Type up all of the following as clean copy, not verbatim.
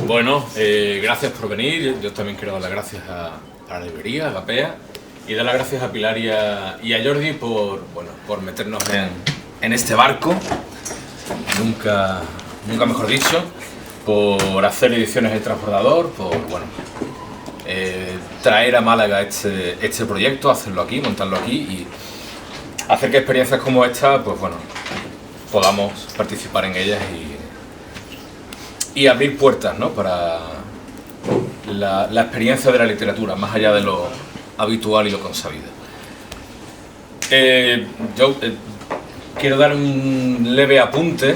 Bueno, gracias por venir. Yo también quiero dar las gracias a la librería, a la PEA, y dar las gracias a Pilar y a Jordi por meternos en este barco, nunca mejor dicho, por hacer ediciones El Transbordador, por traer a Málaga este proyecto, hacerlo aquí, montarlo aquí y hacer que experiencias como esta, pues bueno, podamos participar en ellas y abrir puertas, ¿no?, para la experiencia de la literatura, más allá de lo habitual y lo consabido. Yo quiero dar un leve apunte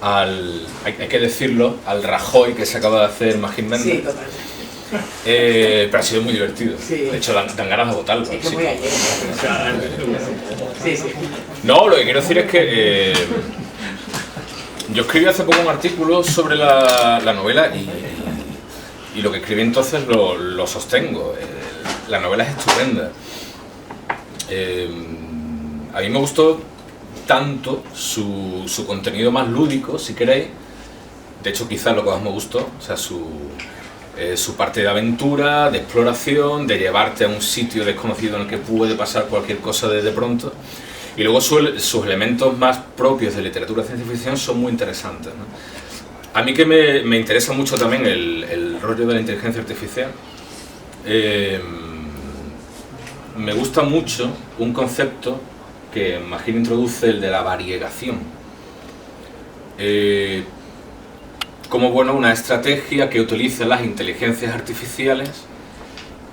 hay que decirlo, al Rajoy que se acaba de hacer Magín Méndez. Sí, totalmente. Pero ha sido muy divertido. Sí. De hecho, dan ganas de votarlo. Es que muy ayer. Sí, sí. No, lo que quiero decir es que yo escribí hace poco un artículo sobre la novela y lo que escribí entonces lo sostengo. La novela es estupenda. A mí me gustó tanto su contenido más lúdico, si queréis. De hecho, quizás lo que más me gustó, o sea, su parte de aventura, de exploración, de llevarte a un sitio desconocido en el que puede pasar cualquier cosa de pronto. Y luego sus elementos más propios de literatura de ciencia ficción son muy interesantes, ¿no? A mí que me interesa mucho también el rollo de la inteligencia artificial, me gusta mucho un concepto que Magín introduce, el de la variegación. Como una estrategia que utiliza las inteligencias artificiales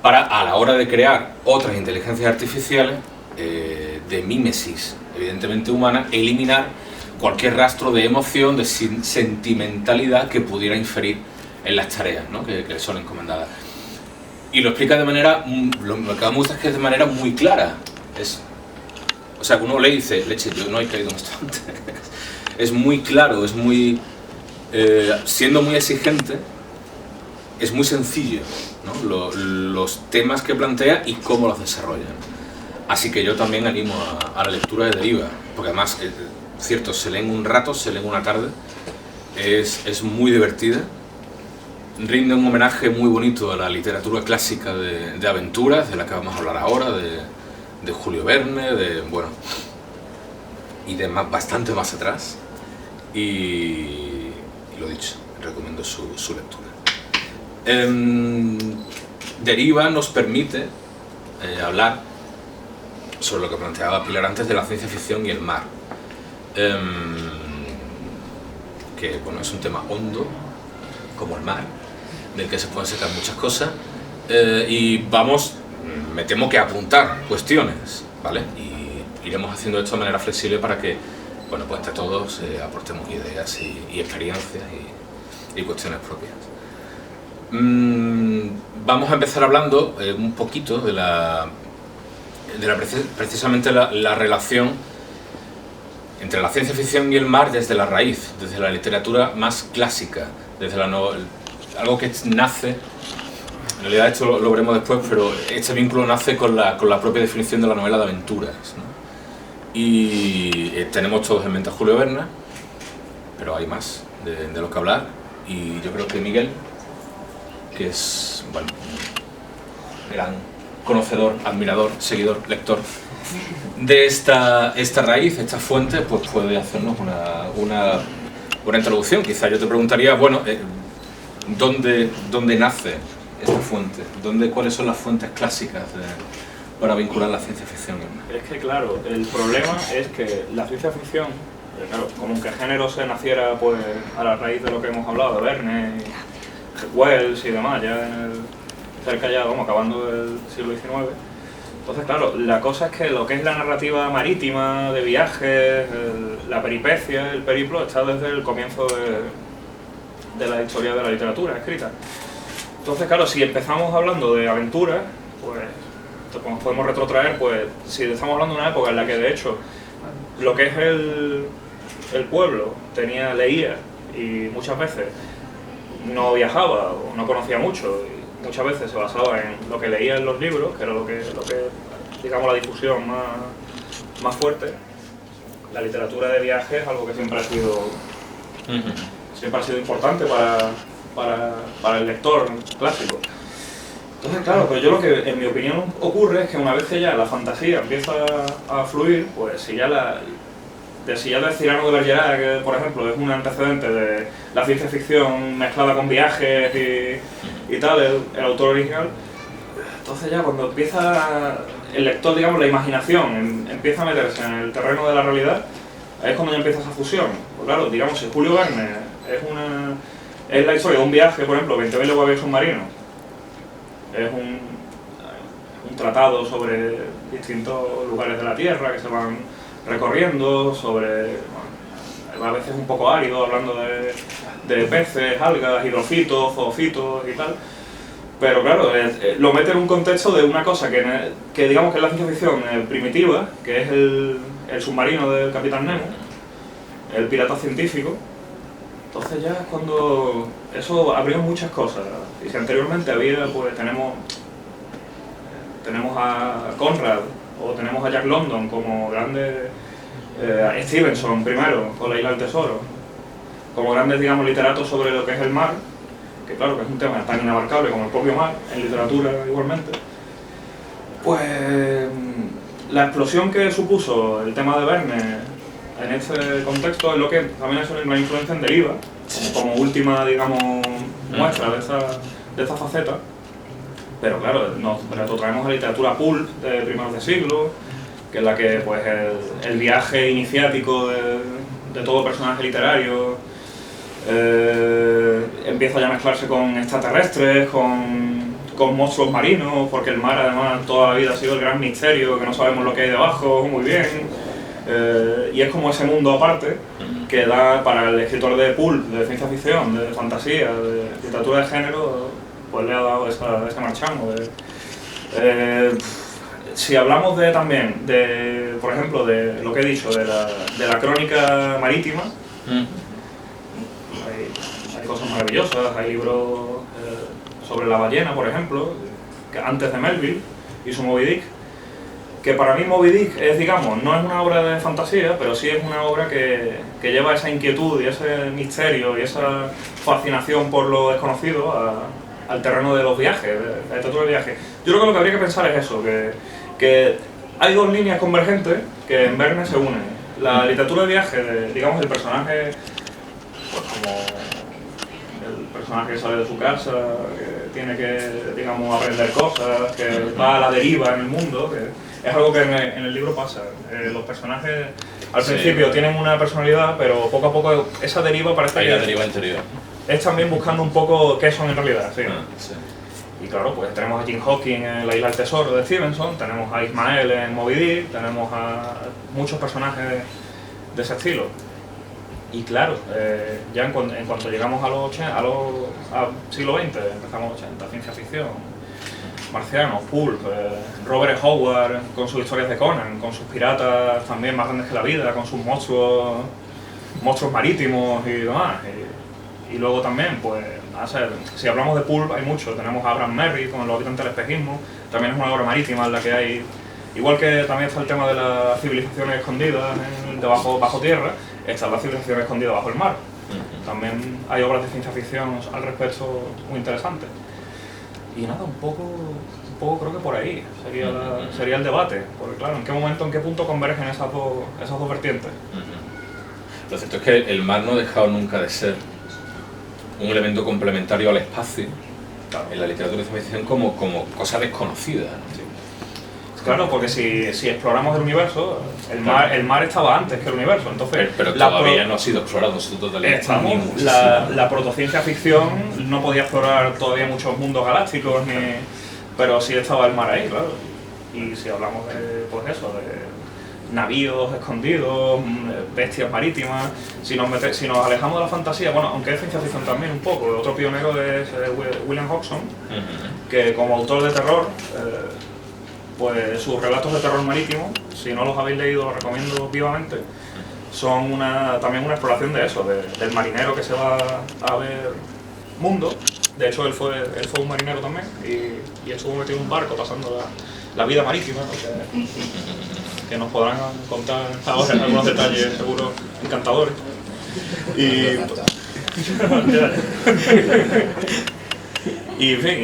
para, a la hora de crear otras inteligencias artificiales, de mímesis evidentemente humana, eliminar cualquier rastro de emoción, de sentimentalidad que pudiera inferir en las tareas, ¿no?, que le son encomendadas. Y lo explica de manera, lo que me gusta es que es de manera muy clara. O sea, que uno le dice, leche, yo no he caído en esto antes. Es muy claro, es muy... siendo muy exigente, es muy sencillo, ¿no?, los temas que plantea y cómo los desarrolla. Así que yo también animo a la lectura de Deriva, porque además, cierto, se lee en un rato, se lee en una tarde, es muy divertida, rinde un homenaje muy bonito a la literatura clásica de aventuras, de la que vamos a hablar ahora, de Julio Verne, y de bastante más atrás, y lo dicho, recomiendo su lectura. Deriva nos permite hablar sobre lo que planteaba Pilar antes de la ciencia ficción y el mar, que es un tema hondo, como el mar, del que se pueden sacar muchas cosas, y me temo que apuntar cuestiones, ¿vale? Y iremos haciendo esto de manera flexible para que, entre todos aportemos ideas y experiencias y cuestiones propias. Vamos a empezar hablando un poquito de precisamente la relación entre la ciencia ficción y el mar desde la raíz, desde la literatura más clásica, desde algo que nace, en realidad esto lo veremos después, pero este vínculo nace con la propia definición de la novela de aventuras, ¿no? Y tenemos todos en mente a Julio Verne, pero hay más de lo que hablar, y yo creo que Miguel, que es, gran conocedor, admirador, seguidor, lector de esta raíz, esta fuente, pues puede hacernos una buena introducción. Quizá yo te preguntaría, ¿dónde nace esta fuente? ¿Cuáles son las fuentes clásicas para vincular la ciencia ficción? Es que claro, el problema es que la ciencia ficción, claro, como que género se naciera pues a la raíz de lo que hemos hablado, de Verne, Wells y demás, cerca ya, acabando el siglo XIX. Entonces, claro, la cosa es que lo que es la narrativa marítima, de viajes, la peripecia, el periplo, está desde el comienzo de la historia de la literatura escrita. Entonces, claro, si empezamos hablando de aventuras, pues nos podemos retrotraer, pues si estamos hablando de una época en la que de hecho lo que es el pueblo leía y muchas veces no viajaba o no conocía mucho, y muchas veces se basaba en lo que leía en los libros, que era lo que digamos, la difusión más fuerte. La literatura de viaje es algo que siempre ha sido importante para para el lector clásico. Entonces, claro, pues yo lo que en mi opinión ocurre es que una vez que ya la fantasía empieza a fluir, pues si ya de Cyrano de Bergerac, que por ejemplo es un antecedente de la ciencia ficción mezclada con viajes y tal, el autor original, entonces ya cuando empieza el lector, digamos, la imaginación empieza a meterse en el terreno de la realidad, ahí es cuando ya empieza esa fusión. Pues claro, digamos, si Julio Verne es la historia de un viaje, por ejemplo, 20.000 leguas de submarino, es un tratado sobre distintos lugares de la Tierra que se van recorriendo, sobre, bueno, a veces un poco árido, hablando de peces, algas, hidrofitos, zoofitos y tal. Pero claro, lo mete en un contexto de una cosa que digamos que es la ciencia ficción primitiva, que es el submarino del Capitán Nemo, el pirata científico. Entonces ya es cuando eso abrió muchas cosas. Y si anteriormente había, pues tenemos a Conrad o tenemos a Jack London como grandes, a Stevenson primero con La isla del tesoro, como grandes, digamos, literatos sobre lo que es el mar, que claro que es un tema tan inabarcable como el propio mar, en literatura igualmente. Pues la explosión que supuso el tema de Verne en este contexto es lo que también es una influencia en deriva, como última, digamos, muestra de esta faceta. Pero claro, nos retrotraemos a la literatura pulp de primeros de siglo, que es la que pues el viaje iniciático de todo personaje literario empieza ya a mezclarse con extraterrestres, con monstruos marinos, porque el mar además toda la vida ha sido el gran misterio, que no sabemos lo que hay debajo muy bien. Y es como ese mundo aparte que da para el escritor de pulp, de ciencia ficción, de fantasía, de literatura de género, pues le ha dado ese marchamo. Si hablamos también de, por ejemplo, de lo que he dicho, de la crónica marítima, hay cosas maravillosas, hay libros sobre la ballena, por ejemplo, que antes de Melville y su Moby Dick, que para mí Moby Dick es, digamos, no es una obra de fantasía, pero sí es una obra que lleva esa inquietud y ese misterio y esa fascinación por lo desconocido al terreno de los viajes, de la literatura de viajes. Yo creo que lo que habría que pensar es eso, que hay dos líneas convergentes que en Verne se unen. La literatura de viajes, digamos, el personaje, pues como el personaje que sale de su casa, que tiene que, digamos, aprender cosas, que va a la deriva en el mundo, que es algo que en el libro pasa. Los personajes al principio tienen una personalidad, pero poco a poco esa deriva parece hay que la deriva interior. Es también buscando un poco qué son en realidad. Sí. Sí. Y claro, pues tenemos a Jim Hawking en La isla del tesoro de Stevenson, tenemos a Ismael en Moby Dick, tenemos a muchos personajes de ese estilo. Y claro, ya en cuanto llegamos al siglo XX, empezamos los 80, ciencia ficción, marcianos, pulp, Robert E. Howard con sus historias de Conan, con sus piratas también más grandes que la vida, con sus monstruos marítimos y demás. Y luego también, pues, si hablamos de pulp hay mucho, tenemos a Abraham Merritt con Los habitantes del espejismo, también es una obra marítima en la que hay, igual que también está el tema de las civilizaciones escondidas bajo tierra, está la civilización escondida bajo el mar. También hay obras de ciencia ficción al respecto muy interesantes. Y nada, un poco creo que por ahí sería el debate, porque claro, ¿en qué momento, en qué punto convergen esas dos vertientes? Lo cierto es que el mar no ha dejado nunca de ser un elemento complementario al espacio, claro, en la literatura de ciencia ficción como cosa desconocida, ¿no? Sí. Claro, porque si exploramos el universo, el mar estaba antes que el universo, entonces... Pero todavía no ha sido explorado en su totalidad. La protociencia ficción no podía explorar todavía muchos mundos galácticos, pero sí estaba el mar ahí, claro. Y si hablamos de, pues eso, de navíos escondidos, bestias marítimas, si nos alejamos de la fantasía, bueno, aunque es ciencia ficción también un poco, otro pionero es William Hodgson, que como autor de terror, pues sus relatos de terror marítimo, si no los habéis leído, los recomiendo vivamente, son también una exploración de eso, del marinero que se va a ver mundo. De hecho, él fue un marinero también y estuvo metido en un barco pasando la vida marítima, ¿no? Que nos podrán contar ahora algunos detalles seguro encantadores. Y en fin,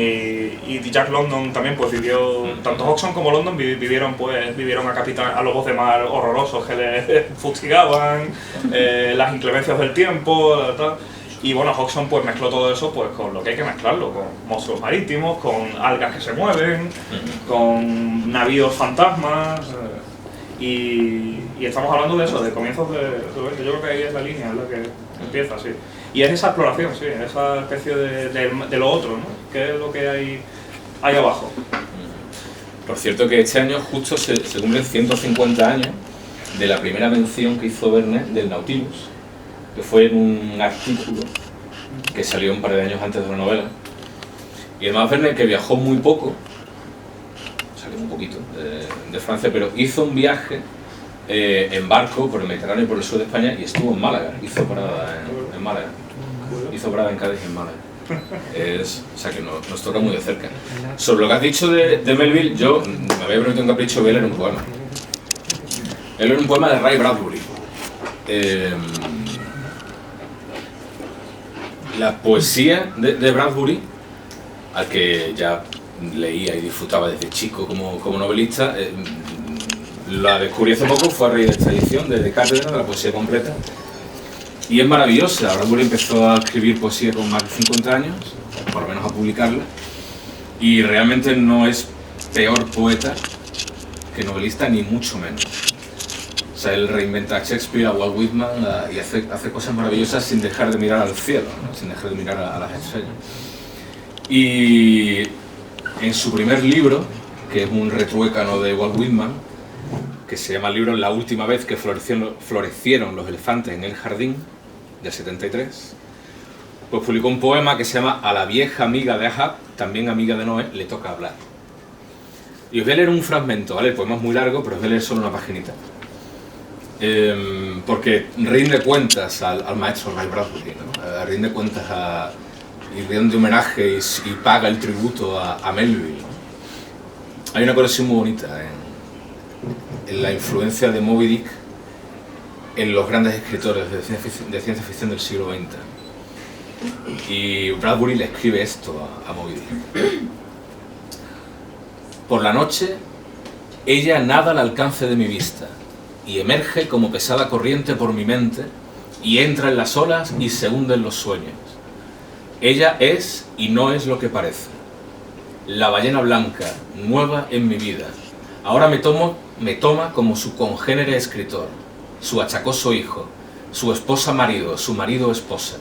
y Jack London también pues vivió, tanto Hodgson como London vivieron a lobos de mar horrorosos que les fustigaban, las inclemencias del tiempo, tal. Y bueno, Hodgson pues mezcló todo eso pues con lo que hay que mezclarlo, con monstruos marítimos, con algas que se mueven, con navíos fantasmas, y estamos hablando de eso, de comienzos de yo creo que ahí es la línea, es la que empieza, sí. Y es esa exploración, sí, esa especie de lo otro, ¿no? ¿Qué es lo que hay abajo? Por cierto que este año justo se cumplen 150 años de la primera mención que hizo Verne del Nautilus, que fue en un artículo que salió un par de años antes de la novela. Y además Verne, que viajó muy poco, salió un poquito de Francia, pero hizo un viaje en barco por el Mediterráneo y por el sur de España y estuvo en Málaga, hizo parada en Málaga, hizo parada en Cádiz y en Málaga. O sea que nos toca muy de cerca. Sobre lo que has dicho de Melville, yo me había prometido un capricho de leer un poema. Él era un poema de Ray Bradbury. La poesía de Bradbury, al que ya leía y disfrutaba desde chico como novelista, la descubrí hace poco, fue a raíz de esta edición de Cátedra, de la poesía completa, y es maravillosa. Bradbury empezó a escribir poesía con más de 50 años, por lo menos a publicarla, y realmente no es peor poeta que novelista, ni mucho menos. O sea, él reinventa a Shakespeare, a Walt Whitman, y hace cosas maravillosas sin dejar de mirar al cielo, ¿no? Sin dejar de mirar a las estrellas. Y en su primer libro, que es un retruécano de Walt Whitman, que se llama el libro La última vez que florecieron los elefantes en el jardín, del 73, pues publicó un poema que se llama A la vieja amiga de Ahab, también amiga de Noé, le toca hablar. Y os voy a leer un fragmento, ¿vale? El poema es muy largo, pero os voy a leer solo una paginita. Porque rinde cuentas al maestro Ray Bradbury, ¿no? Rinde cuentas y rinde homenaje y paga el tributo a Melville, ¿no? Hay una conexión muy bonita en la influencia de Moby Dick en los grandes escritores de ciencia ficción del siglo XX. Y Bradbury le escribe esto a Moby Dick. Por la noche, ella nada al alcance de mi vista y emerge como pesada corriente por mi mente y entra en las olas y se hunde en los sueños. Ella es y no es lo que parece. La ballena blanca, nueva en mi vida. Ahora me toma como su congénere escritor, su achacoso hijo, su esposa marido, su marido esposa.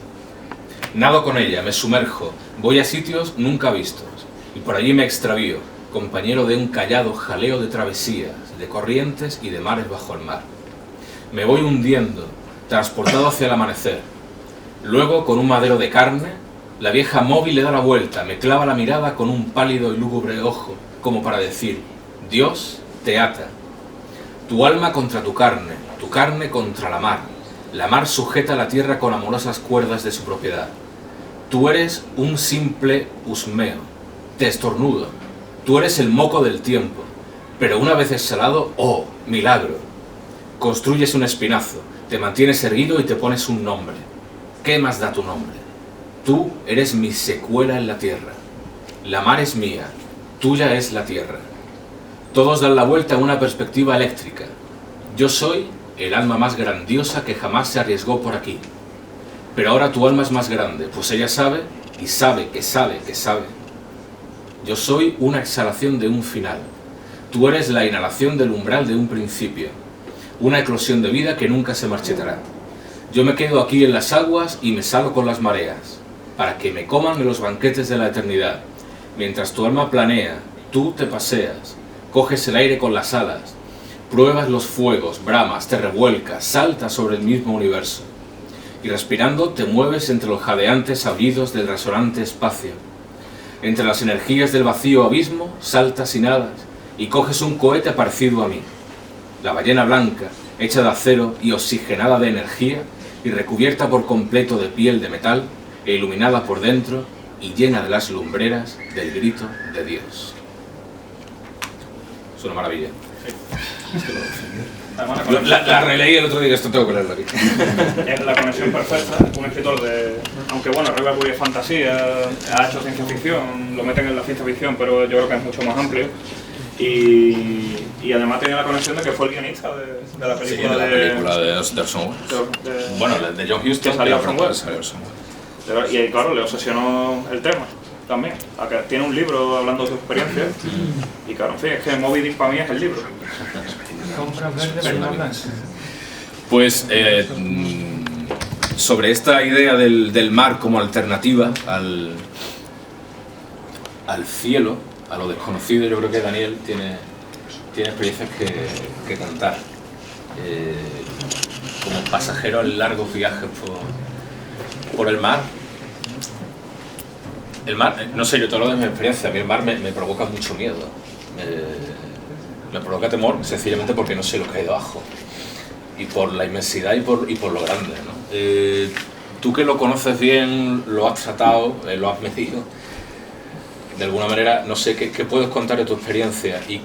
Nado con ella, me sumerjo, voy a sitios nunca vistos, y por allí me extravío, compañero de un callado jaleo de travesías, de corrientes y de mares bajo el mar. Me voy hundiendo, transportado hacia el amanecer. Luego, con un madero de carne, la vieja móvil le da la vuelta, me clava la mirada con un pálido y lúgubre ojo, como para decir, Dios te ata. Tu alma contra tu carne contra la mar sujeta la tierra con amorosas cuerdas de su propiedad. Tú eres un simple husmeo, te estornudo, tú eres el moco del tiempo, pero una vez exhalado, ¡oh, milagro! Construyes un espinazo, te mantienes erguido y te pones un nombre. ¿Qué más da tu nombre? Tú eres mi secuela en la tierra. La mar es mía, tuya es la tierra. Todos dan la vuelta a una perspectiva eléctrica. Yo soy el alma más grandiosa que jamás se arriesgó por aquí. Pero ahora tu alma es más grande, pues ella sabe, y sabe que sabe que sabe. Yo soy una exhalación de un final. Tú eres la inhalación del umbral de un principio. Una eclosión de vida que nunca se marchitará. Yo me quedo aquí en las aguas y me salgo con las mareas, para que me coman en los banquetes de la eternidad. Mientras tu alma planea, tú te paseas, coges el aire con las alas, pruebas los fuegos, bramas, te revuelcas, saltas sobre el mismo universo. Y respirando te mueves entre los jadeantes aullidos del resonante espacio. Entre las energías del vacío abismo, saltas y nadas, y coges un cohete parecido a mí. La ballena blanca, hecha de acero y oxigenada de energía, y recubierta por completo de piel de metal, e iluminada por dentro, y llena de las lumbreras del grito de Dios. Es una maravilla. Sí. Además, La releí el otro día, esto tengo que leerlo aquí. es la conexión perfecta. Un escritor de... Aunque bueno, Ray Bradbury es fantasía, ha hecho ciencia ficción, lo meten en la ciencia ficción, pero yo creo que es mucho más amplio. Y además tiene la conexión de que fue el guionista de la película, sí, de la película de Orson Welles. Bueno, de John Huston, que salió Orson Welles. Salió Orson Welles. Y claro, le obsesionó el tema también. Tiene un libro hablando de su experiencia. Y claro, en fin, es que Moby Dick para mí es el libro. Pues sobre esta idea del mar como alternativa al cielo, a lo desconocido, yo creo que Daniel tiene experiencias que contar. Como pasajero en largos viajes por el mar. El mar, no sé, yo te hablo de mi experiencia, a mí el mar me provoca mucho miedo. Me provoca temor sencillamente porque no sé lo que hay debajo. Y por la inmensidad y por lo grande, ¿no? Tú que lo conoces bien, lo has tratado, lo has medido, de alguna manera, no sé, ¿qué puedes contar de tu experiencia? Y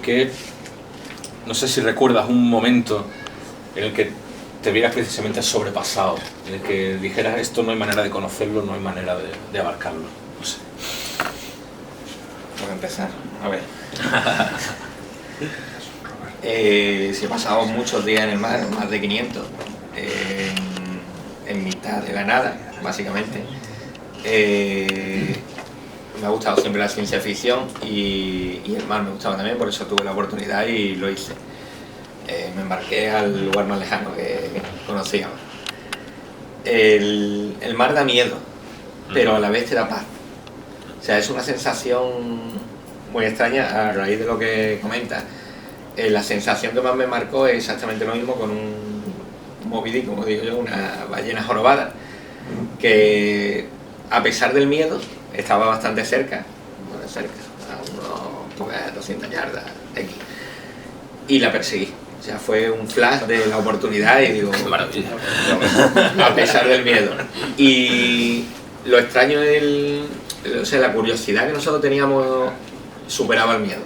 no sé si recuerdas un momento en el que te vieras precisamente sobrepasado, en el que dijeras esto no hay manera de conocerlo, no hay manera de abarcarlo, no sé. Por empezar, a ver. Si pasamos muchos días en el mar, más de 500, en mitad de la nada, básicamente. Me ha gustado siempre la ciencia ficción y el mar me gustaba también, por eso tuve la oportunidad y lo hice. Me embarqué al lugar más lejano que conocíamos. El mar da miedo, pero a la vez te da paz. O sea, es una sensación muy extraña a raíz de lo que comentas. La sensación que más me marcó es exactamente lo mismo con un Moby Dick, como digo yo, una ballena jorobada, que a pesar del miedo estaba bastante cerca, a unos 200 yardas X, y la perseguí. O sea, fue un flash de la oportunidad y digo, maravilla. A pesar del miedo. Y lo extraño es la curiosidad que nosotros teníamos superaba el miedo.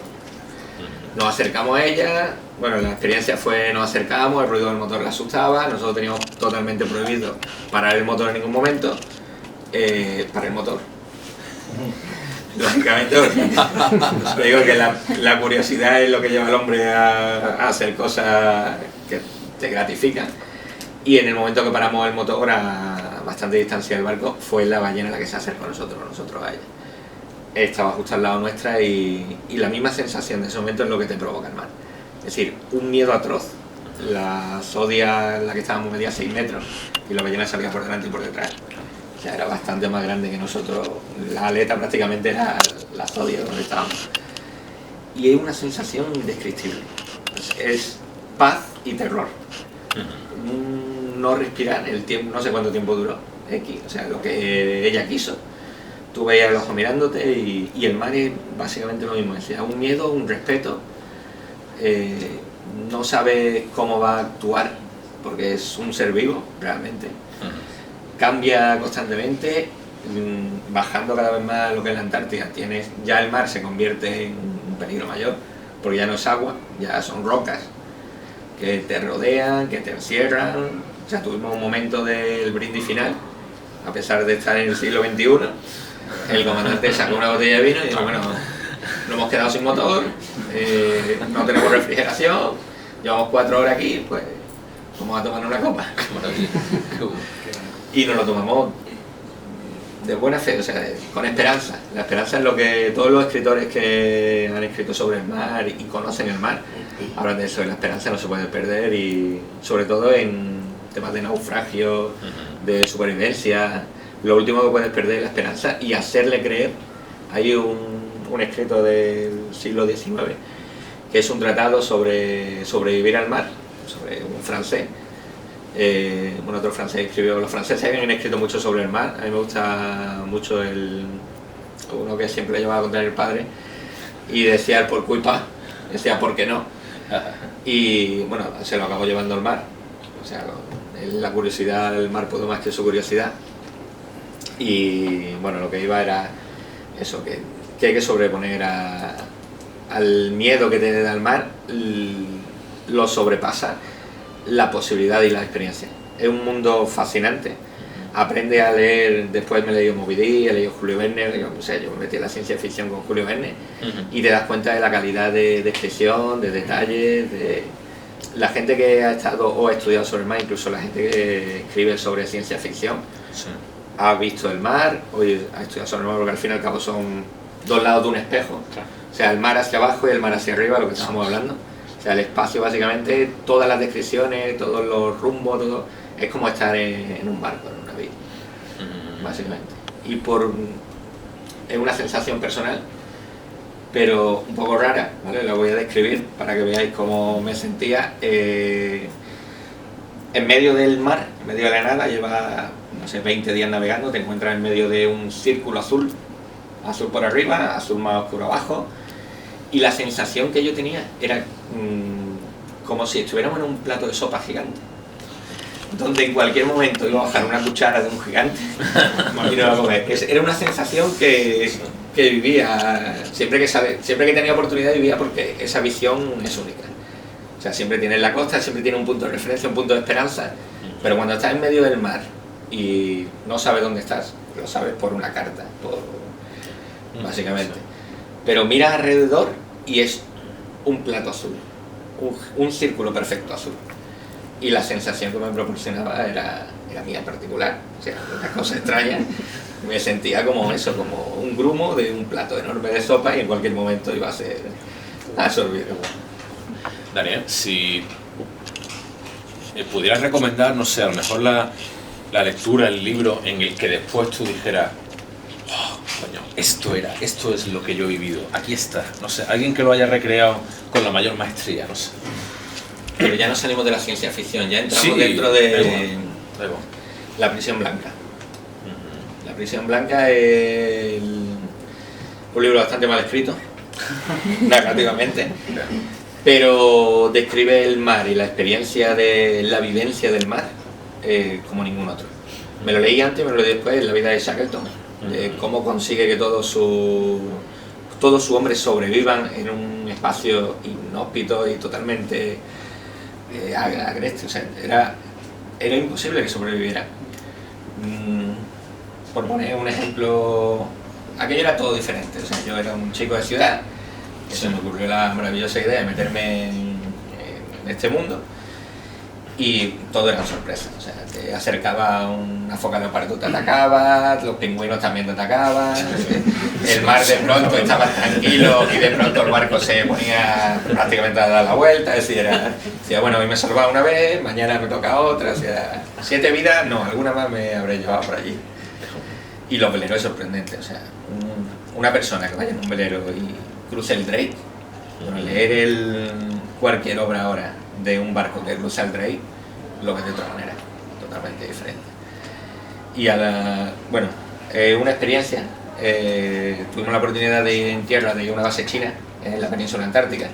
Nos acercamos a ella, bueno, la experiencia fue, nos acercamos, el ruido del motor la asustaba, nosotros teníamos totalmente prohibido parar el motor en ningún momento, para el motor. Lógicamente, digo que la curiosidad es lo que lleva al hombre a hacer cosas que te gratifican. Y en el momento que paramos el motor a bastante distancia del barco, fue la ballena la que se acercó a nosotros a ella. Estaba justo al lado nuestra y la misma sensación de ese momento es lo que te provoca el mar. Es decir, un miedo atroz. La Zodia en la que estábamos medía 6 metros y la ballena salía por delante y por detrás. O sea, era bastante más grande que nosotros. La aleta prácticamente era la Zodia donde estábamos. Y es una sensación indescriptible. Es paz y terror. No respirar, el tiempo, no sé cuánto tiempo duró, X, o sea, lo que ella quiso. Tú veías el ojo mirándote y el mar es básicamente lo mismo, es decir, un miedo, un respeto, no sabes cómo va a actuar, porque es un ser vivo, realmente. Cambia constantemente, bajando cada vez más lo que es la Antártida. Ya el mar se convierte en un peligro mayor, porque ya no es agua, ya son rocas que te rodean, que te encierran. O sea, tuvimos un momento del brindis final, a pesar de estar en el siglo XXI, el comandante sacó una botella de vino y dijo, bueno, nos hemos quedado sin motor, no tenemos refrigeración, llevamos 4 horas aquí, pues vamos a tomar una copa. Y nos lo tomamos de buena fe, o sea, con esperanza. La esperanza es lo que todos los escritores que han escrito sobre el mar y conocen el mar hablan de eso, y la esperanza no se puede perder, y sobre todo en temas de naufragio, de supervivencia, lo último que puedes perder es la esperanza y hacerle creer. Hay un escrito del siglo XIX que es un tratado sobre sobrevivir al mar, sobre un francés. Otro francés escribió, los franceses habían escrito mucho sobre el mar. A mí me gusta mucho uno que siempre le llevaba a contar el padre y decía el por culpa, decía por qué no, y bueno, se lo acabó llevando al mar. O sea, la curiosidad del mar pudo más que su curiosidad, y bueno, lo que iba era eso, que hay que sobreponer al miedo que te da el mar, lo sobrepasa la posibilidad y la experiencia. Es un mundo fascinante. Aprende a leer, después me he leído Moby Dick, he leído Julio Verne, yo me metí en la ciencia ficción con Julio Verne, y te das cuenta de la calidad de descripción, de detalles, de la gente que ha estado o ha estudiado sobre el mar, incluso la gente que escribe sobre ciencia ficción, Sí. ha visto el mar, o ha estudiado sobre el mar, porque al fin y al cabo son dos lados de un espejo. Claro. O sea, el mar hacia abajo y el mar hacia arriba, lo que estamos hablando. O sea, el espacio básicamente, todas las descripciones, todos los rumbos, todo, es como estar en un barco, en un navío, básicamente. Y es una sensación personal, pero un poco rara, ¿vale? La voy a describir para que veáis cómo me sentía. En medio del mar, en medio de la nada, lleva, no sé, 20 días navegando, te encuentras en medio de un círculo azul, azul por arriba, azul más oscuro abajo, y la sensación que yo tenía era como si estuviéramos en un plato de sopa gigante, donde en cualquier momento iba a bajar una cuchara de un gigante y no iba a comer. Era una sensación que vivía, siempre que tenía oportunidad vivía, porque esa visión es única. O sea, siempre tienes la costa, siempre tiene un punto de referencia, un punto de esperanza, pero cuando estás en medio del mar y no sabes dónde estás, lo sabes por una carta, básicamente. Pero miras alrededor y es un plato azul, un círculo perfecto azul. Y la sensación que me proporcionaba era mía en particular. O sea, una cosa extraña. Me sentía como eso, como un grumo de un plato enorme de sopa y en cualquier momento iba a ser absorbido. Daniel, si pudieras recomendar, no sé, a lo mejor la lectura, el libro en el que después tú dijeras, oh, coño, esto es lo que yo he vivido, aquí está, no sé, alguien que lo haya recreado con la mayor maestría, no sé. Pero ya no salimos de la ciencia ficción, ya entramos Sí, dentro de da igual. La prisión blanca. La prisión blanca es un libro bastante mal escrito, narrativamente, pero describe el mar y la experiencia de la vivencia del mar como ningún otro. Me lo leí antes y me lo leí después, La vida de Shackleton, de cómo consigue que todos sus hombres sobrevivan en un espacio inhóspito y totalmente agreste. O sea, era imposible que sobreviviera. Por poner un ejemplo, aquello era todo diferente. O sea, yo era un chico de ciudad, que se me ocurrió la maravillosa idea de meterme en este mundo, y todo era sorpresa. O sea, te acercaba una foca leopardo, te atacaba, los pingüinos también te atacaban, el mar de pronto estaba tranquilo y de pronto el barco se ponía prácticamente a dar la vuelta. Es decir, decía, bueno, hoy me he salvado una vez, mañana me toca otra. O sea, 7 vidas, no, alguna más me habré llevado por allí. Y los veleros es sorprendente. O sea, una persona que vaya en un velero y cruce el Drake, bueno, leer cualquier obra ahora de un barco que cruza el Drake, lo ves de otra manera, totalmente diferente. Y una experiencia, tuvimos la oportunidad de ir en tierra de una base china en la península antártica.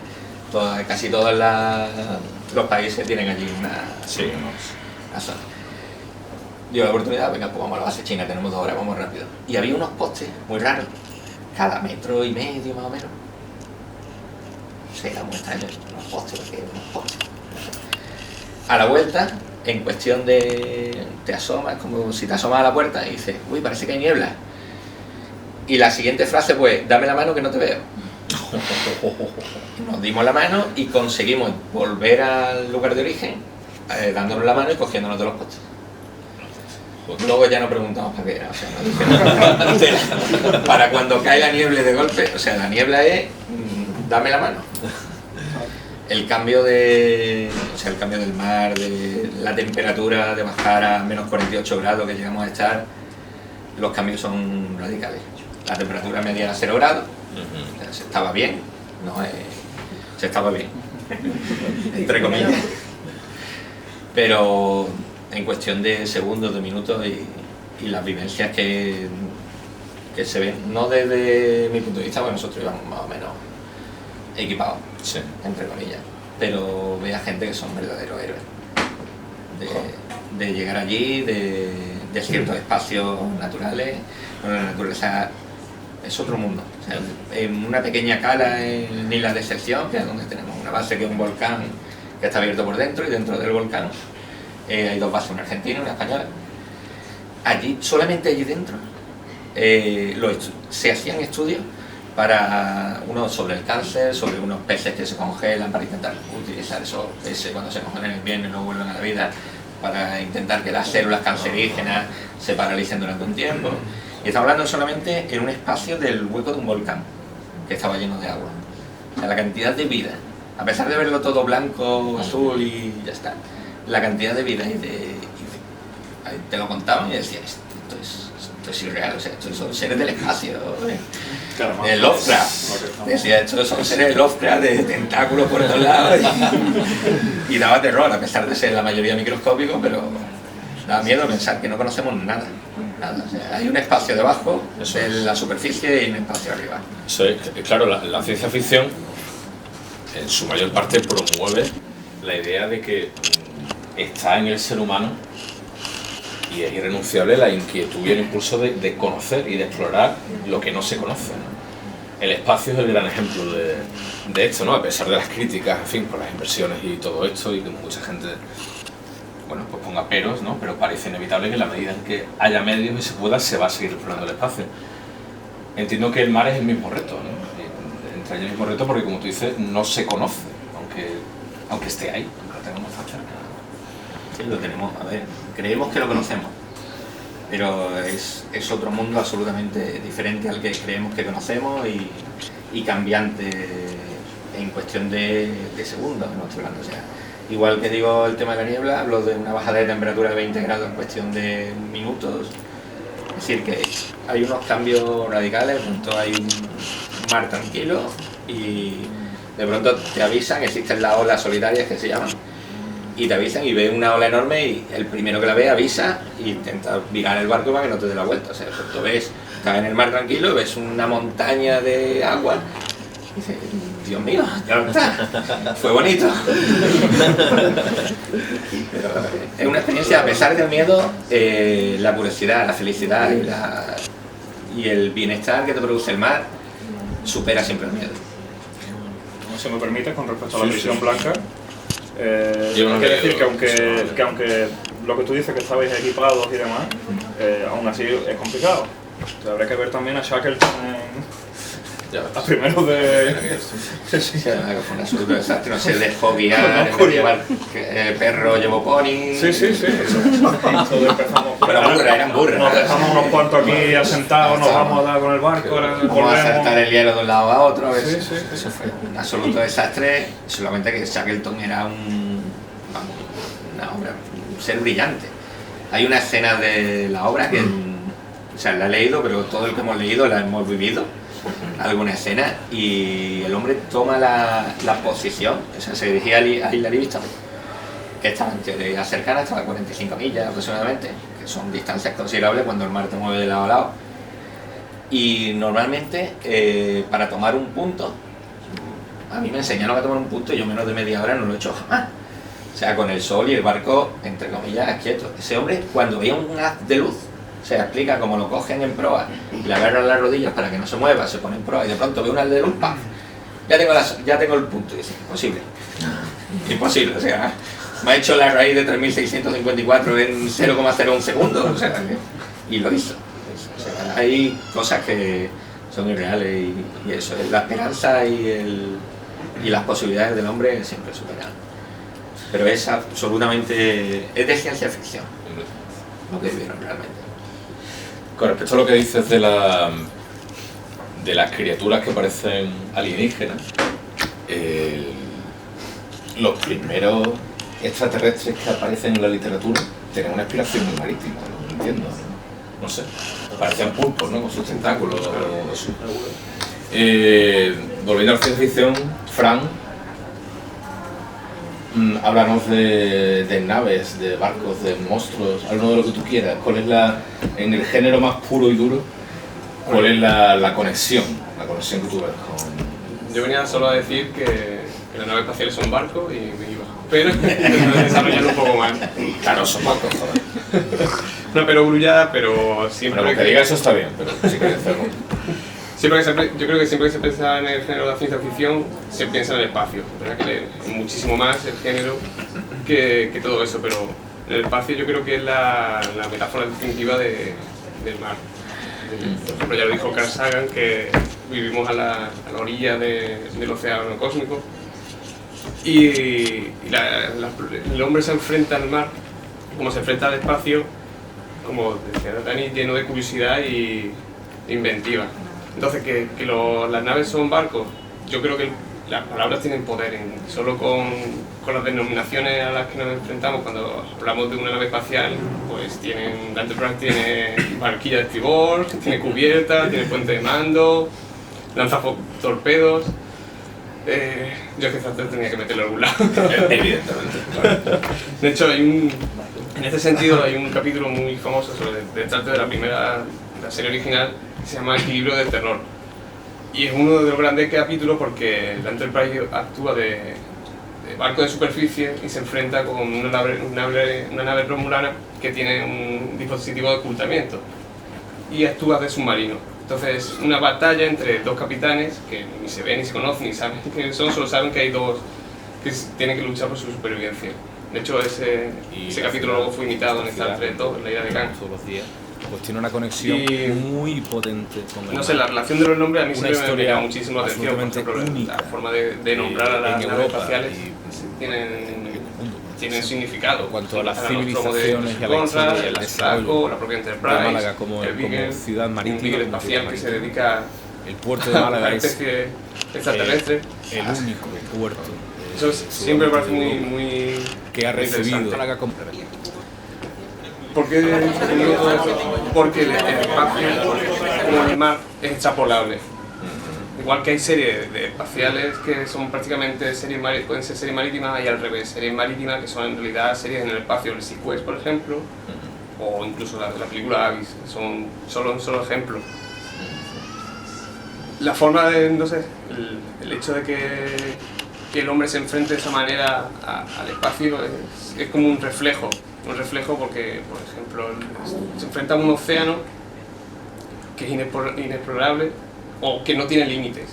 Casi todos los países tienen allí una zona. Dio la oportunidad, venga, pues vamos a la base china, tenemos 2 horas, vamos rápido. Y había unos postes muy raros, cada 1,5 metros más o menos. O sea, era muy extraño, unos postes. A la vuelta, en cuestión de... te asomas, como si te asomas a la puerta y dices, uy, parece que hay niebla. Y la siguiente frase, pues, dame la mano que no te veo. Nos dimos la mano y conseguimos volver al lugar de origen, dándonos la mano y cogiéndonos de los postes. Luego ya no preguntamos para qué era, o sea, no dijeron, para cuando cae la niebla de golpe. O sea, la niebla es dame la mano. El cambio del mar, de la temperatura, de bajar a menos 48 grados que llegamos a estar, los cambios son radicales. La temperatura media era 0 grados, o sea, se estaba bien, se estaba bien, entre comillas, pero en cuestión de segundos, de minutos y las vivencias que se ven, no desde mi punto de vista, porque nosotros íbamos más o menos equipados, Sí. entre comillas, pero veía gente que son verdaderos héroes de llegar allí, de ciertos espacios naturales. Bueno, la naturaleza es otro mundo. O sea, en una pequeña cala en Isla de Excepción, que es donde tenemos una base que es un volcán que está abierto por dentro, y dentro del volcán hay 2 bases, una argentina y una española. Allí, solamente allí dentro, se hacían estudios uno sobre el cáncer, sobre unos peces que se congelan para intentar utilizar esos peces cuando se congelan en invierno y no vuelven a la vida, para intentar que las células cancerígenas se paralicen durante un tiempo. Y estamos hablando solamente en un espacio del hueco de un volcán que estaba lleno de agua. O sea, la cantidad de vida, a pesar de verlo todo blanco, azul y ya está, la cantidad de vida te lo contaban y decías, esto es irreal, o sea, estos son seres del espacio, de Lovecraft. Decía, estos son seres de Lovecraft, de tentáculos por todos lados, y daba terror, a pesar de ser la mayoría microscópicos, pero daba miedo pensar que no conocemos nada. O sea, hay un espacio debajo de la superficie y un espacio arriba. Eso es, claro, la ciencia ficción en su mayor parte promueve la idea de que está en el ser humano y es irrenunciable la inquietud y el impulso de conocer y de explorar lo que no se conoce, ¿no? El espacio es el gran ejemplo de esto, ¿no? A pesar de las críticas, en fin, por las inversiones y todo esto, y que mucha gente, bueno, pues ponga peros, ¿no? Pero parece inevitable que en la medida en que haya medios y se pueda, se va a seguir explorando el espacio. Entiendo que el mar es el mismo reto, ¿no? Entra en el mismo reto porque, como tú dices, no se conoce, aunque esté ahí, aunque lo tengamos tan cerca. Sí, lo tenemos, a ver, creemos que lo conocemos, pero es otro mundo absolutamente diferente al que creemos que conocemos y cambiante en cuestión de segundos, no estoy hablando, o sea, igual que digo el tema de la niebla, hablo de una bajada de temperatura de 20 grados en cuestión de minutos, es decir, que hay unos cambios radicales, de pronto hay un mar tranquilo y de pronto te avisan, existen las olas solitarias que se llaman, y te avisan y ves una ola enorme y el primero que la ve avisa e intenta virar el barco para que no te dé la vuelta. O sea, tú estás en el mar tranquilo, ves una montaña de agua y dices, Dios mío, ya no está, fue bonito. Pero es una experiencia, a pesar del miedo, la curiosidad, la felicidad y el bienestar que te produce el mar supera siempre el miedo. Si me permite, con respecto a la prisión blanca, Yo no hay que decir digo, que aunque lo que tú dices que estabais equipados y demás, aún así es complicado. O sea, habrá que ver también a Shackleton a primeros de... Sí, fue un absoluto desastre, no se dejó guiar, en vez de llevar perro llevó pony... Sí. Entonces empezamos... Pero eran burras. Nos dejamos unos cuantos aquí asentados, nos vamos a dar con el barco, Vamos a saltar el hielo de un lado a otro. Sí. Eso fue un absoluto desastre, solamente que Shackleton era un ser brillante. Hay una escena de la obra que, o sea, la he leído, pero todo el que hemos leído la hemos vivido, alguna escena, y el hombre toma la posición, o sea, se dirigía a Isla Livingston, que estaba en teoría cercana, estaba a 45 millas aproximadamente, que son distancias considerables cuando el mar te mueve de lado a lado, y normalmente para tomar un punto, a mí me enseñaron a tomar un punto y yo menos de media hora no lo he hecho jamás. O sea, con el sol y el barco, entre comillas, quieto. Ese hombre, cuando veía un haz de luz, se explica cómo lo cogen en proa y le agarran las rodillas para que no se mueva, se pone en proa y de pronto ve un haz de luz, ¡pam! Ya tengo el punto. Y dice, imposible, o sea, me ha hecho la raíz de 3654 en 0,01 segundos, o sea, y lo hizo. O sea, hay cosas que son irreales y eso, la esperanza y las posibilidades del hombre siempre superan. Pero es absolutamente, es de ciencia ficción lo que vivieron realmente. Con respecto a lo que dices de las criaturas que parecen alienígenas, los primeros extraterrestres que aparecen en la literatura tienen una inspiración muy marítima, ¿no? Entiendo, no sé, parecían pulpos, ¿no? Con sus tentáculos o eso. Volviendo a la ciencia ficción, Fran, háblanos de naves, de barcos, de monstruos, háblanos de lo que tú quieras. ¿Cuál es en el género más puro y duro, cuál es la conexión que tú ves con...? Yo venía solo a decir que las naves espaciales son barcos y me iba. Pero desarrollarlo un poco más. Claro, son barcos, joder. No, pero grullada, pero siempre... Bueno, que diga eso está bien, pero sí que hacerlo. Yo creo que siempre que se piensa en el género de la ciencia ficción, se piensa en el espacio. ¿Verdad? Que es muchísimo más el género que todo eso, pero el espacio yo creo que es la metáfora definitiva del mar. Por ejemplo, ya lo dijo Carl Sagan, que vivimos a la orilla del océano cósmico y el hombre se enfrenta al mar, como se enfrenta al espacio, como decía Dani, lleno de curiosidad y inventiva. Entonces, las naves son barcos, yo creo que las palabras tienen poder, solo con las denominaciones a las que nos enfrentamos cuando hablamos de una nave espacial, pues la Enterprise tiene barquilla de estribor, tiene cubierta, tiene puente de mando, lanza torpedos. Yo quizás tenía que meterlo a algún lado. Evidentemente. De hecho, en este sentido hay un capítulo muy famoso del trate de la serie original, que se llama Equilibrio del Terror. Y es uno de los grandes capítulos porque la Enterprise actúa de barco de superficie y se enfrenta con una nave romulana que tiene un dispositivo de ocultamiento y actúa de submarino. Entonces, una batalla entre dos capitanes que ni se ven ni se conocen ni saben quiénes son, solo saben que hay dos que tienen que luchar por su supervivencia. De hecho, ese capítulo luego fue imitado en Star Trek 2, en la ira de Khan. Pues tiene una conexión muy potente con el No sé, la relación de los nombres a mí siempre me llama muchísimo la atención. Por ejemplo, única, la forma de nombrar a las naves espaciales tienen significado. En cuanto a las Para civilizaciones y a la Conrad, historia, el el desarrollo Astraco, la propia de Enterprise, Málaga como Beagle, ciudad marítima, un Beagle espacial que se dedica el puerto de Málaga a una es especie extraterrestre. el único puerto Eso siempre me parece muy que ha recibido interesante. Málaga como ¿Por qué digo todo eso? Porque el espacio, como el mar, es extrapolable. Igual que hay series de espaciales que son prácticamente pueden ser series marítimas y al revés, series marítimas que son en realidad series en el espacio, el Sequest, por ejemplo, o incluso la película Abyss, que son solo ejemplo. La forma de, no sé, el hecho de que el hombre se enfrente de esa manera al espacio es como un reflejo porque, por ejemplo, se enfrenta a un océano que es inexplorable o que no tiene límites.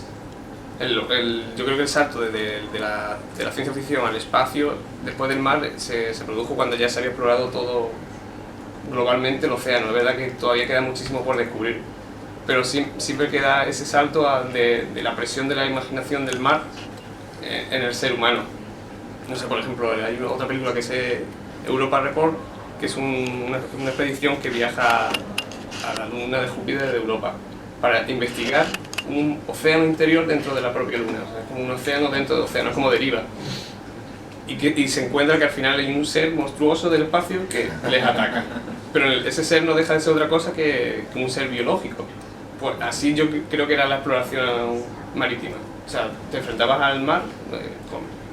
Yo creo que el salto de la ciencia ficción al espacio después del mar se produjo cuando ya se había explorado todo globalmente el océano. Es verdad que todavía queda muchísimo por descubrir, pero siempre queda ese salto de la presión de la imaginación del mar en el ser humano. No sé, por ejemplo, hay otra película que es Europa Report, que es una expedición que viaja a la luna de Júpiter de Europa para investigar un océano interior dentro de la propia luna. O sea, es como un océano dentro del océano, es como deriva. Y se encuentra que al final hay un ser monstruoso del espacio que les ataca. Pero ese ser no deja de ser otra cosa que un ser biológico. Pues así yo creo que era la exploración marítima. O sea, te enfrentabas al mar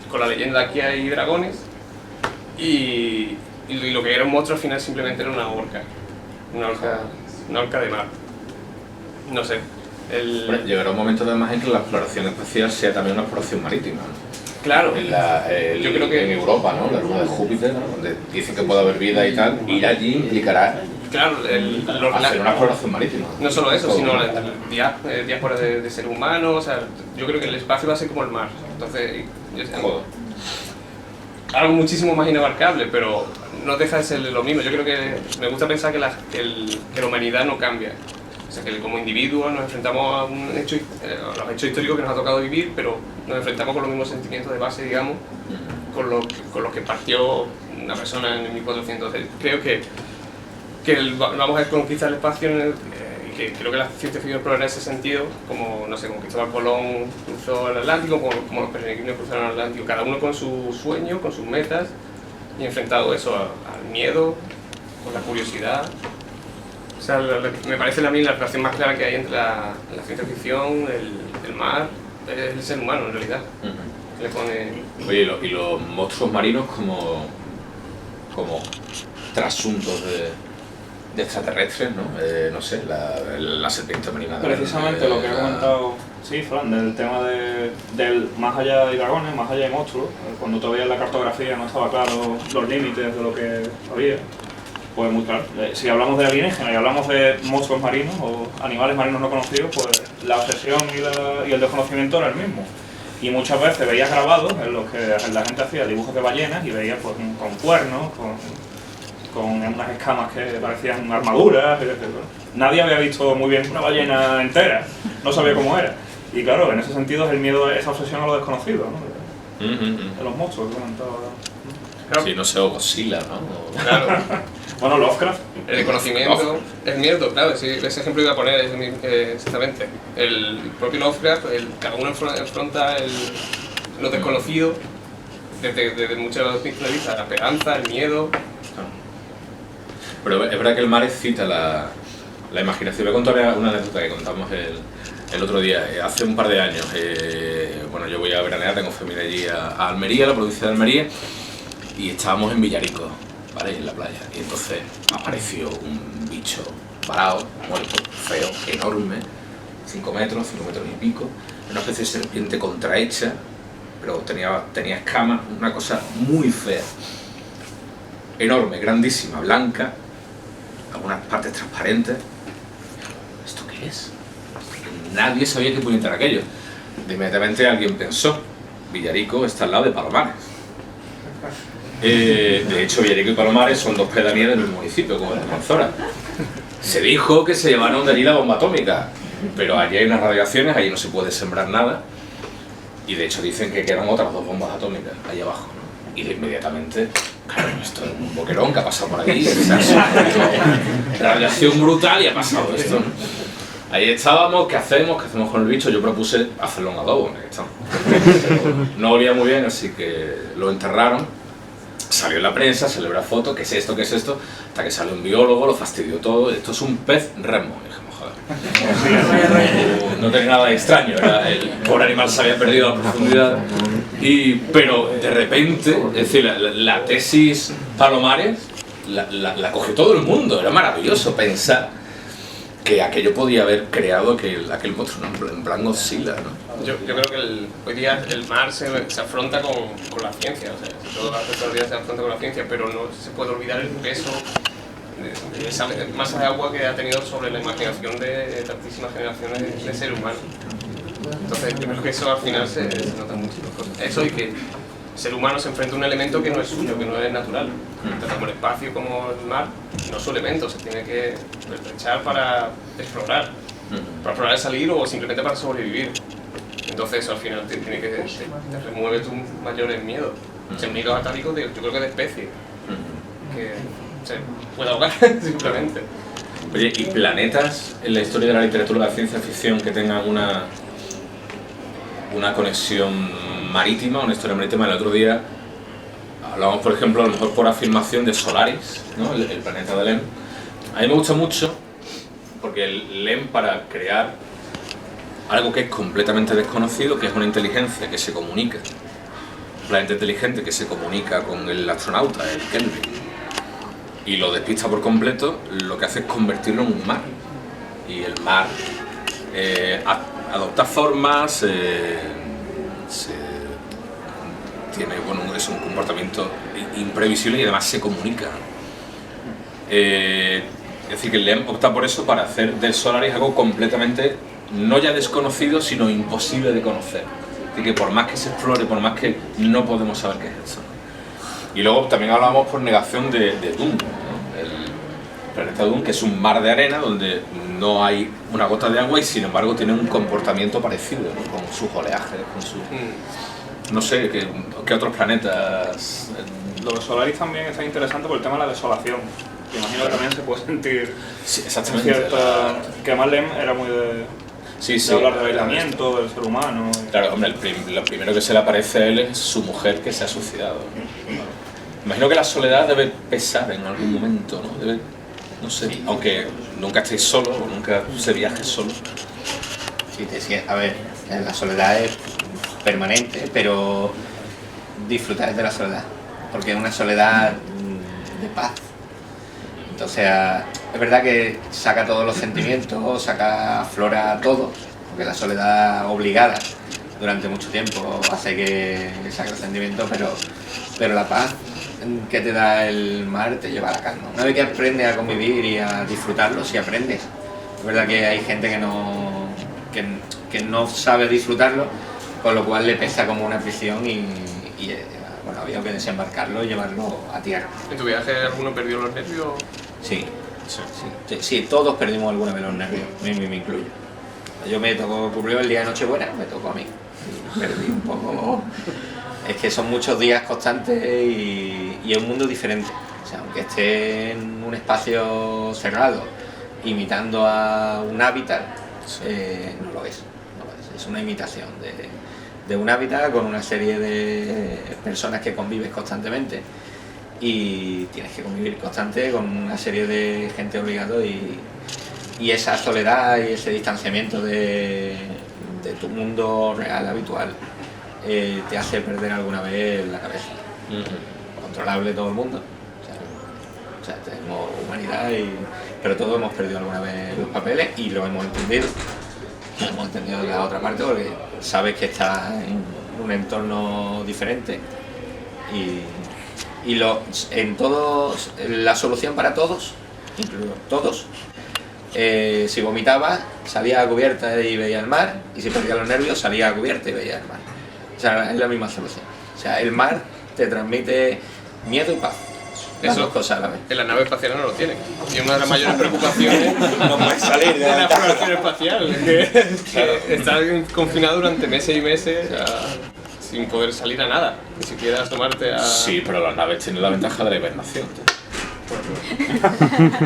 con la leyenda de aquí hay dragones y lo que era un monstruo al final simplemente era una orca de mar. No sé. Bueno, llegará un momento además en que la exploración espacial sea también una exploración marítima, ¿no? Claro. Yo creo que en Europa, ¿no? La luna de Júpiter, ¿no? Donde dicen que puede haber vida y tal, ir allí implicará hacer una exploración marítima. No solo eso, sino diáspora de seres humanos. O sea, yo creo que el espacio va a ser como el mar. Entonces, algo muchísimo más inabarcable, pero no deja de ser lo mismo. Yo creo que me gusta pensar que la humanidad no cambia. O sea, que como individuos nos enfrentamos a los hechos históricos que nos ha tocado vivir, pero nos enfrentamos con los mismos sentimientos de base, digamos, con los que partió una persona en 1400. Creo que vamos a conquistar el espacio y que creo que la ciencia ficción explora en ese sentido, como, no sé, como Cristóbal Colón cruzó el Atlántico, como los peregrinos cruzaron el Atlántico, cada uno con su sueño, con sus metas, y enfrentado eso al miedo, con la curiosidad. O sea, me parece a mí la relación más clara que hay entre la ciencia ficción, el mar, el ser humano en realidad. Le pone... Oye, y los monstruos marinos como trasuntos de extraterrestres, ¿no? No sé, la serpiente marina. Precisamente lo que he comentado, sí, Fran, del tema del más allá de dragones, más allá de monstruos, cuando todavía en la cartografía no estaba claro los límites de lo que había. Pues muy claro. Si hablamos de alienígenas y hablamos de monstruos marinos o animales marinos no conocidos, pues la obsesión y el desconocimiento era el mismo. Y muchas veces veías grabados en los que la gente hacía dibujos de ballenas y veías pues, con cuernos, con unas escamas que parecían armaduras, etc. Nadie había visto muy bien una ballena entera, no sabía cómo era. Y claro, en ese sentido es el miedo, esa obsesión a lo desconocido, ¿no? De los monstruos que comentaba. Sí, no sé, o Godzilla, ¿no? Claro. Bueno, Lovecraft. El desconocimiento, el miedo, claro, sí, ese ejemplo iba a poner exactamente. El propio Lovecraft, cada uno enfrenta lo desconocido desde muchos puntos de vista, la esperanza, el miedo. Pero es verdad que el mar excita la imaginación. Voy a contar una anécdota que contamos el otro día. Hace un par de años, bueno, yo voy a veranear, tengo familia allí a Almería, la provincia de Almería, y estábamos en Villarico, ¿vale? En la playa. Y entonces apareció un bicho parado, muerto, feo, enorme, 5 metros y pico, una especie de serpiente contrahecha, pero tenía escamas, una cosa muy fea. Enorme, grandísima, blanca, algunas partes transparentes. ¿Esto qué es? Nadie sabía qué puñeta era aquello. Inmediatamente alguien pensó, Villarico está al lado de Palomares. De hecho, Villarico y Palomares son dos pedanías del mismo municipio, como el de Manzora. Se dijo que se llevaron de allí la bomba atómica, pero allí hay unas radiaciones, allí no se puede sembrar nada, y de hecho dicen que quedan otras 2 bombas atómicas allí abajo, ¿no? Y de inmediatamente, claro, esto es un boquerón que ha pasado por aquí, radiación brutal y ha pasado esto, ¿no? Ahí estábamos, ¿qué hacemos? ¿Qué hacemos con el bicho? Yo propuse hacerlo en adobo, no olía muy bien, así que lo enterraron. Salió en la prensa, se le verá foto, ¿qué es esto? ¿Qué es esto? Hasta que salió un biólogo, lo fastidió todo. Esto es un pez remo. Y dijimos, joder. No tenía nada de extraño, el pobre animal se había perdido a la profundidad. Pero de repente, es decir, la tesis Palomares la cogió todo el mundo. Era maravilloso pensar que aquello podía haber creado aquel monstruo, en plan Godzilla, ¿no? Yo creo que hoy día el mar se afronta con la ciencia, o sea, todo el día se afronta con la ciencia, pero no se puede olvidar el peso de esa masa de agua que ha tenido sobre la imaginación de tantísimas generaciones de ser humano. Entonces yo creo que eso al final se nota mucho. Eso y que el ser humano se enfrenta a un elemento que no es suyo, que no es natural. Tanto como el espacio como el mar no son elementos, se tiene que estrechar para explorar y salir o simplemente para sobrevivir. Entonces eso al final te remueve tus mayores miedos. El miedo atávico yo creo que de especie, que se puede ahogar simplemente. Oye, ¿y planetas en la historia de la literatura de la ciencia ficción que tengan una conexión marítima, una historia marítima? El otro día hablábamos, por ejemplo, a lo mejor por afirmación de Solaris, ¿no? el planeta de Lem. A mí me gusta mucho porque el Lem, para crear algo que es completamente desconocido, que es una inteligencia que se comunica, un planeta inteligente que se comunica con el astronauta, el Kelvin, y lo despista por completo, lo que hace es convertirlo en un mar. Y el mar adopta formas, tiene es un comportamiento imprevisible y además se comunica. Es decir, que Lem opta por eso para hacer del Solaris algo completamente, no ya desconocido, sino imposible de conocer. Es decir, que por más que se explore, por más que no podemos saber qué es eso. Y luego también hablábamos por negación de Dune, ¿no? El planeta Dune, que es un mar de arena donde no hay una gota de agua y sin embargo tiene un comportamiento parecido, ¿no? Con sus oleajes, con sus... No sé, ¿qué otros planetas? Lo de Solaris también está interesante por el tema de la desolación. Que imagino que también se puede sentir, sí, exactamente, que además Lem era muy de hablar de aislamiento, del ser humano. Claro, hombre, lo primero que se le aparece a él es su mujer que se ha suicidado. Imagino que la soledad debe pesar en algún momento, ¿no? No sé, sí. Aunque nunca estéis solos o nunca se viaje solo. Sí, a ver, la soledad es permanente, pero disfrutar de la soledad, porque es una soledad de paz. Entonces, es verdad que saca todos los sentimientos, aflora todo, porque la soledad obligada durante mucho tiempo hace que saque los sentimientos, pero la paz que te da el mar te lleva a la calma. Una vez que aprendes a convivir y a disfrutarlo, si aprendes. Es verdad que hay gente que no sabe disfrutarlo, con lo cual le pesa como una prisión y bueno, había que desembarcarlo y llevarlo a tierra. ¿En tu viaje alguno perdió los nervios? Sí, todos perdimos alguna vez los nervios, me incluyo. Ocurrió el día de Nochebuena, me tocó a mí. Perdí un poco. Es que son muchos días constantes y es un mundo diferente. O sea, aunque esté en un espacio cerrado, imitando a un hábitat, no lo es. Es una imitación de un hábitat con una serie de personas que convives constantemente y tienes que convivir constante con una serie de gente obligado y esa soledad y ese distanciamiento de tu mundo real habitual te hace perder alguna vez la cabeza. Controlable todo el mundo, o sea tenemos humanidad, pero todos hemos perdido alguna vez los papeles y lo hemos entendido. Lo hemos entendido de la otra parte porque sabes que estás en un entorno diferente y la solución para todos, incluido todos, si vomitabas salía a cubierta y veía el mar, y si perdías los nervios salía a cubierta y veía el mar. O sea, es la misma solución. O sea, el mar te transmite miedo y paz. Las dos cosas a la vez. En la nave espacial no lo tienen. Y una de las mayores preocupaciones no puedes salir de la exploración espacial. Que estar confinado durante meses y meses sin poder salir a nada. Ni siquiera tomarte a... Sí, pero las naves tienen la ventaja de la hibernación.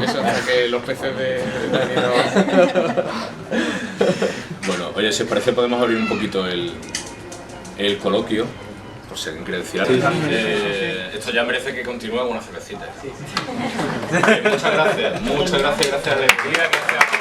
Eso hace que los peces de Dani no... Bueno, oye, si os parece podemos abrir un poquito el coloquio. Por si alguien quiere decir algo. Esto ya merece que continúe con una cervecita. Muchas gracias, gracias a la alegría, gracias a